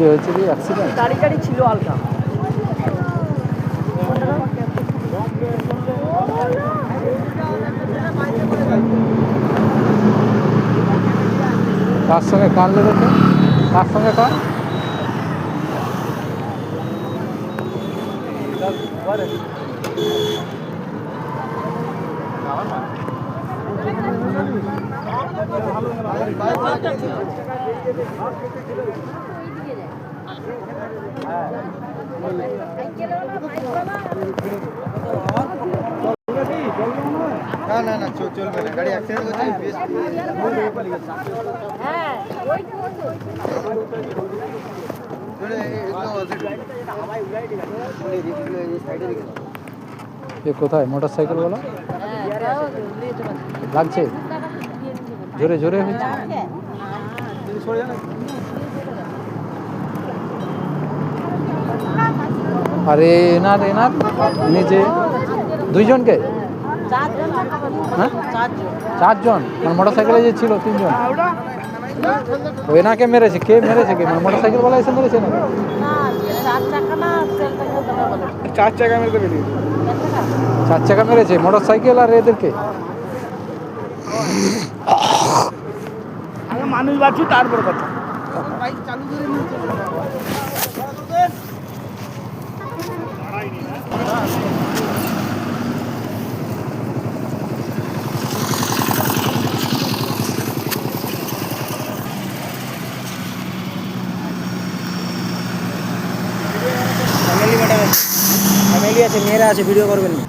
কি হয়েছে কি অ্যাক্সিডেন্ট? গাড়ি গাড়ি ছিল হালকা। কার সঙ্গে কাঁদলে দেখে? কার সঙ্গে কার? না না চলবে না, গাড়ি অ্যাক্সিডেন্ট করছে। এ কোথায় মোটরসাইকেলওয়ালা? লাগছে জোরে জোরে হচ্ছে। আরে এনার এনার নিজে দুইজনকে, হ্যাঁ চারজন, মানে মোটরসাইকেলে যে ছিল তিনজন। ও এনাকে মেরেছে, কে মেরেছে? কে মানে মোটরসাইকেলওয়ালা এসে মেরেছে না? চার চাকা মেরে বেরিয়ে চার চাকা মেরেছে মোটরসাইকেল আর এদেরকে। আগে মানুষ বাঁচি তারপর কথা। ফ্যামিলি আছে, মেয়েরা আছে, ভিডিও করবেন না।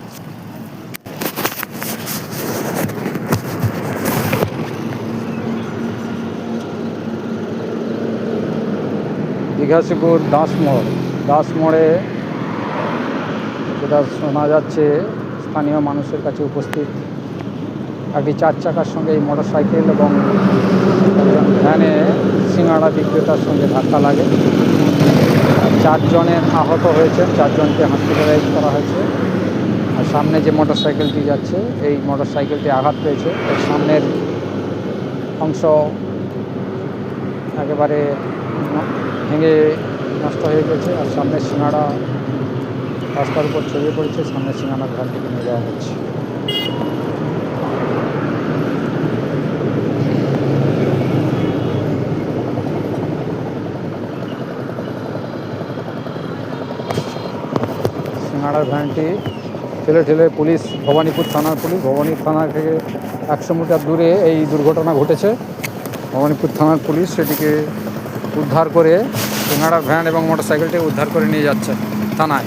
দীঘাশিপুর দাসমোড়ে যেটা শোনা যাচ্ছে স্থানীয় মানুষের কাছে উপস্থিত একটি চার চাকার সঙ্গে এই মোটরসাইকেল এবং ভ্যানে সিঙ্গাড়া বিক্রেতার সঙ্গে ধাক্কা লাগে। চারজনের আহত হয়েছে, চারজনকে হসপিটালাইজ করা হয়েছে। আর সামনে যে মোটরসাইকেলটি যাচ্ছে এই মোটরসাইকেলটি আঘাত পেয়েছে, এর সামনের অংশ একেবারে ভেঙে নষ্ট হয়ে গেছে। আর সামনে সিঙ্গাড়া রাস্তার উপর ছড়িয়ে পড়েছে, সামনে সিঙ্গাড়ার ঘাট থেকে নিয়ে যাওয়া হচ্ছে। সিঙ্গাড়ার ভ্যানটি ঠেলে পুলিশ, ভবানীপুর থানার পুলিশ, ভবানী থানা থেকে 100 মিটার দূরে এই দুর্ঘটনা ঘটেছে। ভবানীপুর থানার পুলিশ সেটিকে উদ্ধার করে সিঙ্গাড়ার ভ্যান এবং মোটরসাইকেলটি উদ্ধার করে নিয়ে যাচ্ছে থানায়।